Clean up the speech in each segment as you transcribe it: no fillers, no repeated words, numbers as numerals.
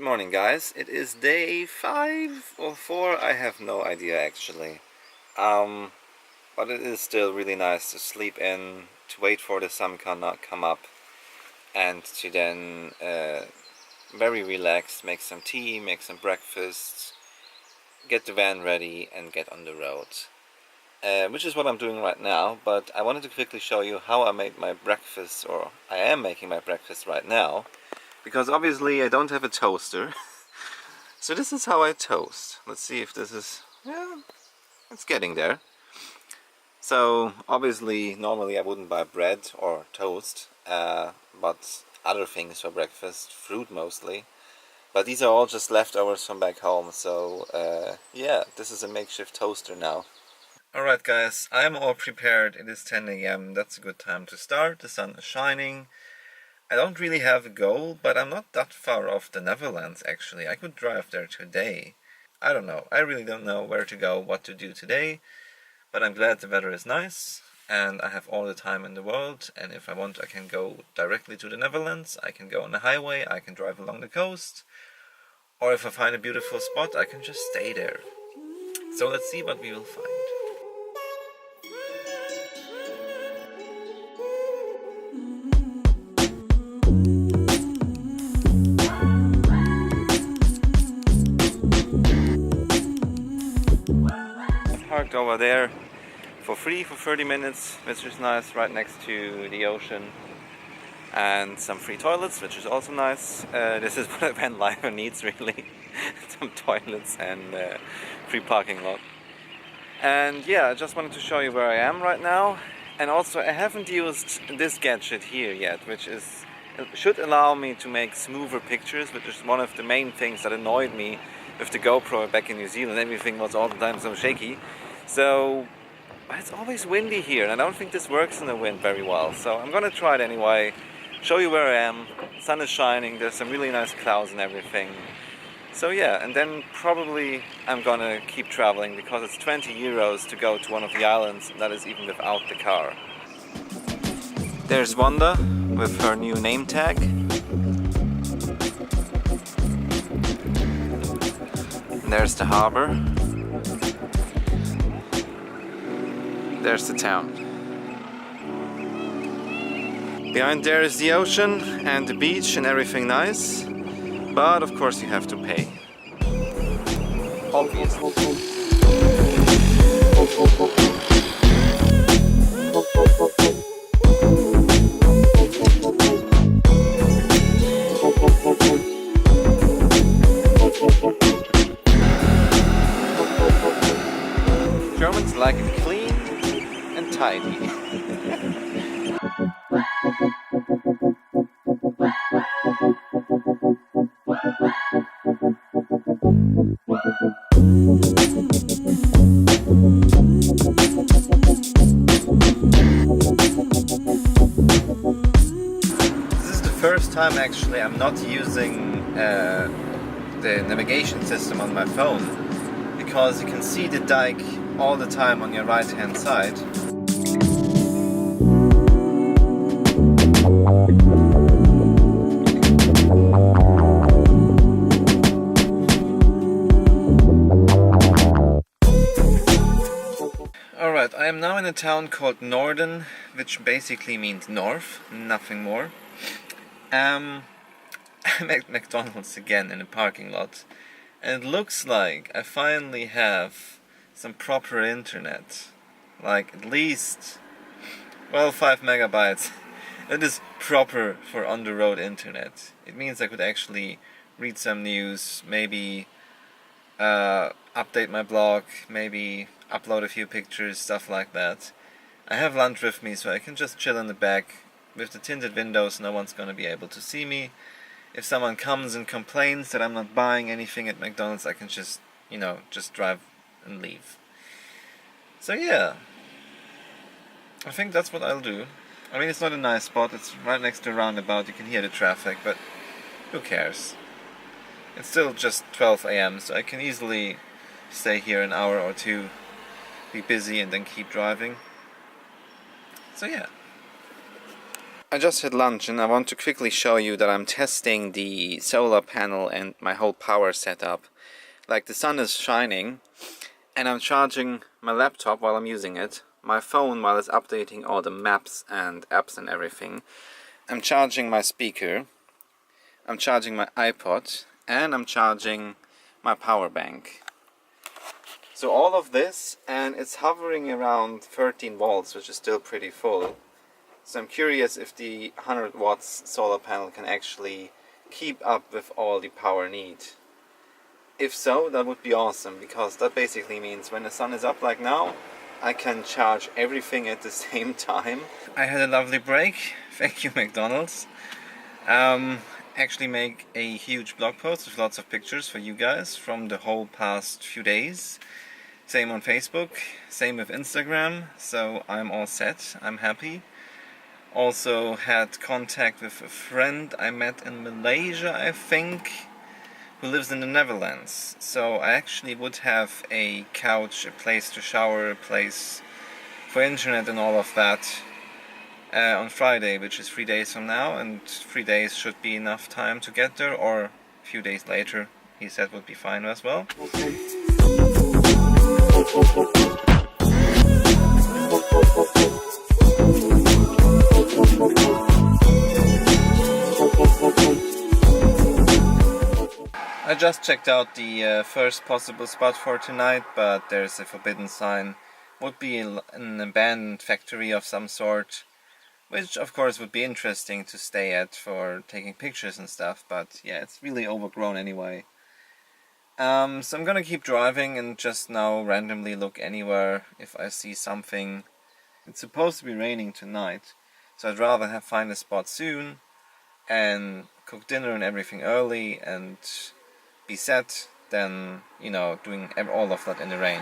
morning, guys. It is day 5 or 4, I have no idea actually. But it is still really nice to sleep in, to wait for the sun to come up, and to then very relaxed make some tea, make some breakfast, get the van ready and get on the road. Which is what I'm doing right now, but I wanted to quickly show you how I made my breakfast, or I am making my breakfast right now. Because obviously I don't have a toaster. So this is how I toast. Let's see if this is... yeah, it's getting there. So obviously normally I wouldn't buy bread or toast, but other things for breakfast, fruit mostly. But these are all just leftovers from back home, so yeah, this is a makeshift toaster now. Alright guys, I'm all prepared. It is 10 AM, that's a good time to start. The sun is shining. I don't really have a goal, but I'm not that far off the Netherlands actually. I could drive there today. I don't know. I really don't know where to go, what to do today. But I'm glad the weather is nice and I have all the time in the world. And if I want, I can go directly to the Netherlands. I can go on the highway. I can drive along the coast. Or if I find a beautiful spot, I can just stay there. So let's see what we will find. Parked over there for free for 30 minutes, which is nice, right next to the ocean, and some free toilets, which is also nice. This is what a van lifer needs really. Some toilets and free parking lot. And yeah, I just wanted to show you where I am right now. And also I haven't used this gadget here yet, which should allow me to make smoother pictures, which is one of the main things that annoyed me with the GoPro back in New Zealand. Everything was all the time so shaky. So it's always windy here and I don't think this works in the wind very well. So I'm gonna try it anyway, show you where I am. Sun is shining, there's some really nice clouds and everything. So yeah, and then probably I'm gonna keep traveling because it's 20 euros to go to one of the islands, and that is even without the car. There's Wanda with her new name tag. And there's the harbor. There's the town. Behind there is the ocean and the beach and everything nice. But of course you have to pay. Obviously. Germans like it clean and tidy. This is the first time actually I'm not using the navigation system on my phone, because you can see the dike all the time on your right hand side. Alright, I am now in a town called Norden, which basically means north, nothing more. I'm at McDonald's again in a parking lot, and it looks like I finally have some proper internet. Like at least, well, 5 megabytes. It is proper for on-the-road internet. It means I could actually read some news, maybe update my blog, maybe upload a few pictures, stuff like that. I have lunch with me, so I can just chill in the back. With the tinted windows, no one's gonna be able to see me. If someone comes and complains that I'm not buying anything at McDonald's, I can just, just drive and leave. So yeah, I think that's what I'll do. I mean, it's not a nice spot, it's right next to a roundabout, you can hear the traffic, but who cares? It's still just 12 AM, so I can easily stay here an hour or two, be busy and then keep driving. So yeah. I just had lunch and I want to quickly show you that I'm testing the solar panel and my whole power setup. Like, the sun is shining and I'm charging my laptop while I'm using it, my phone while it's updating all the maps and apps and everything. I'm charging my speaker, I'm charging my iPod, and I'm charging my power bank. So all of this, and it's hovering around 13 volts, which is still pretty full. So I'm curious if the 100 watts solar panel can actually keep up with all the power need. If so, that would be awesome, because that basically means when the sun is up like now, I can charge everything at the same time. I had a lovely break, thank you McDonald's. Actually make a huge blog post with lots of pictures for you guys from the whole past few days. Same on Facebook, same with Instagram, so I'm all set, I'm happy. Also had contact with a friend I met in Malaysia, I think, who lives in the Netherlands. So I actually would have a couch, a place to shower, a place for internet and all of that on Friday, which is 3 days from now, and 3 days should be enough time to get there, or a few days later, he said would be fine as well. I just checked out the first possible spot for tonight, but there's a forbidden sign. Would be an abandoned factory of some sort, which of course would be interesting to stay at for taking pictures and stuff, but yeah, it's really overgrown anyway. So I'm gonna keep driving and just now randomly look anywhere if I see something. It's supposed to be raining tonight, so I'd rather find a spot soon and cook dinner and everything early and be set than, you know, doing all of that in the rain.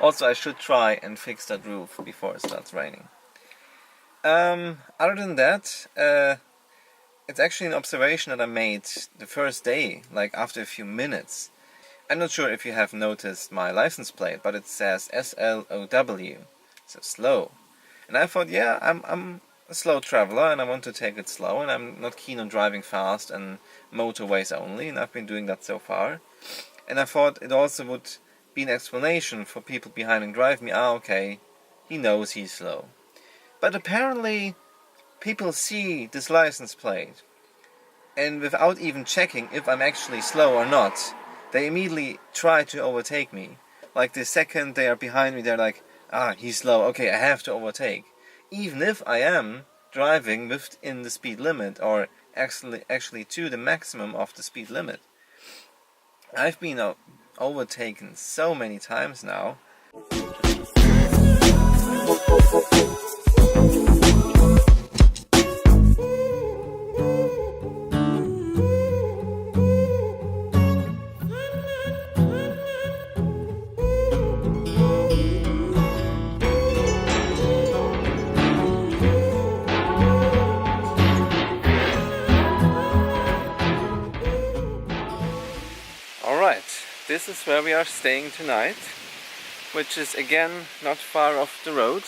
Also, I should try and fix that roof before it starts raining. Other than that, it's actually an observation that I made the first day, like after a few minutes. I'm not sure if you have noticed my license plate, but it says SLOW, so slow. And I thought, yeah, I'm a slow traveler and I want to take it slow, and I'm not keen on driving fast and motorways only, and I've been doing that so far. And I thought it also would be an explanation for people behind and drive me, okay, he knows he's slow. But apparently people see this license plate, and without even checking if I'm actually slow or not, they immediately try to overtake me. Like, the second they are behind me, they're like, he's slow, okay, I have to overtake. Even if I am driving within the speed limit, or actually to the maximum of the speed limit. I've been overtaken so many times now. This is where we are staying tonight, which is again not far off the road.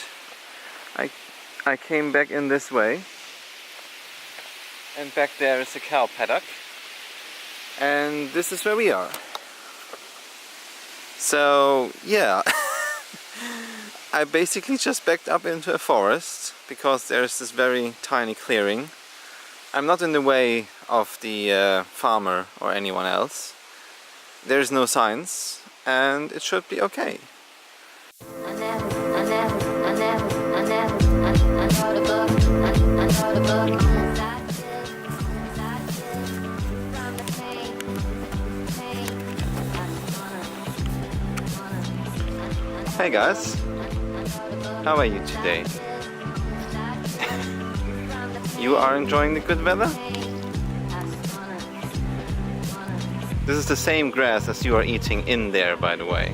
I came back in this way, and back there is a cow paddock, and this is where we are. So yeah, I basically just backed up into a forest because there's this very tiny clearing. I'm not in the way of the farmer or anyone else. There's no signs, and it should be okay. Hey guys, how are you today? You are enjoying the good weather? This is the same grass as you are eating in there, by the way.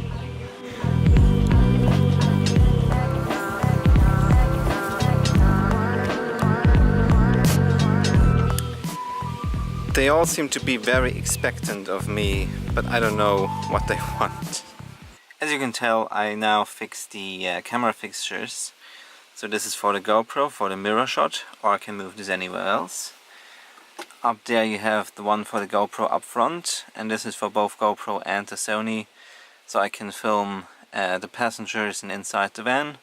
They all seem to be very expectant of me, but I don't know what they want. As you can tell, I now fixed the camera fixtures. So this is for the GoPro, for the mirror shot, or I can move this anywhere else. Up there you have the one for the GoPro up front, and this is for both GoPro and the Sony, so I can film the passengers and inside the van.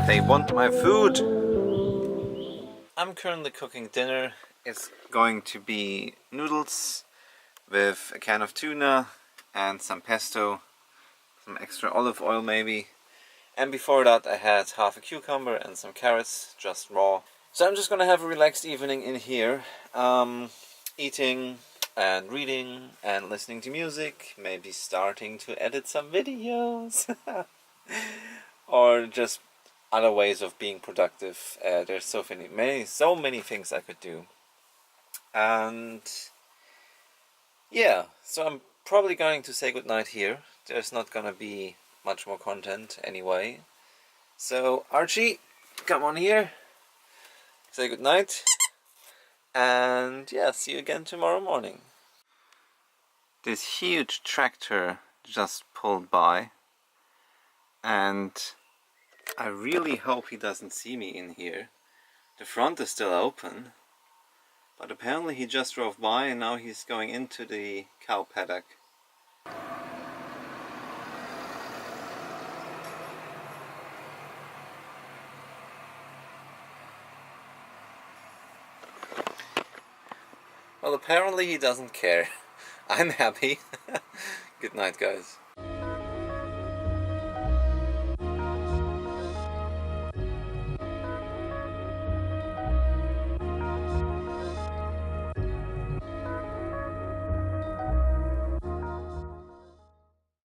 They want my food! I'm currently cooking dinner. It's going to be noodles with a can of tuna and some pesto, some extra olive oil maybe. And before that I had half a cucumber and some carrots, just raw. So I'm just gonna have a relaxed evening in here, eating and reading and listening to music, maybe starting to edit some videos. Or just other ways of being productive. There's so many things I could do. And yeah, so I'm probably going to say goodnight here. There's not gonna be much more content anyway. So Archie, come on here, say goodnight, and yeah, see you again tomorrow morning. This huge tractor just pulled by, and I really hope he doesn't see me in here. The front is still open, but apparently he just drove by and now he's going into the cow paddock. Well, apparently he doesn't care. I'm happy. Good night, guys.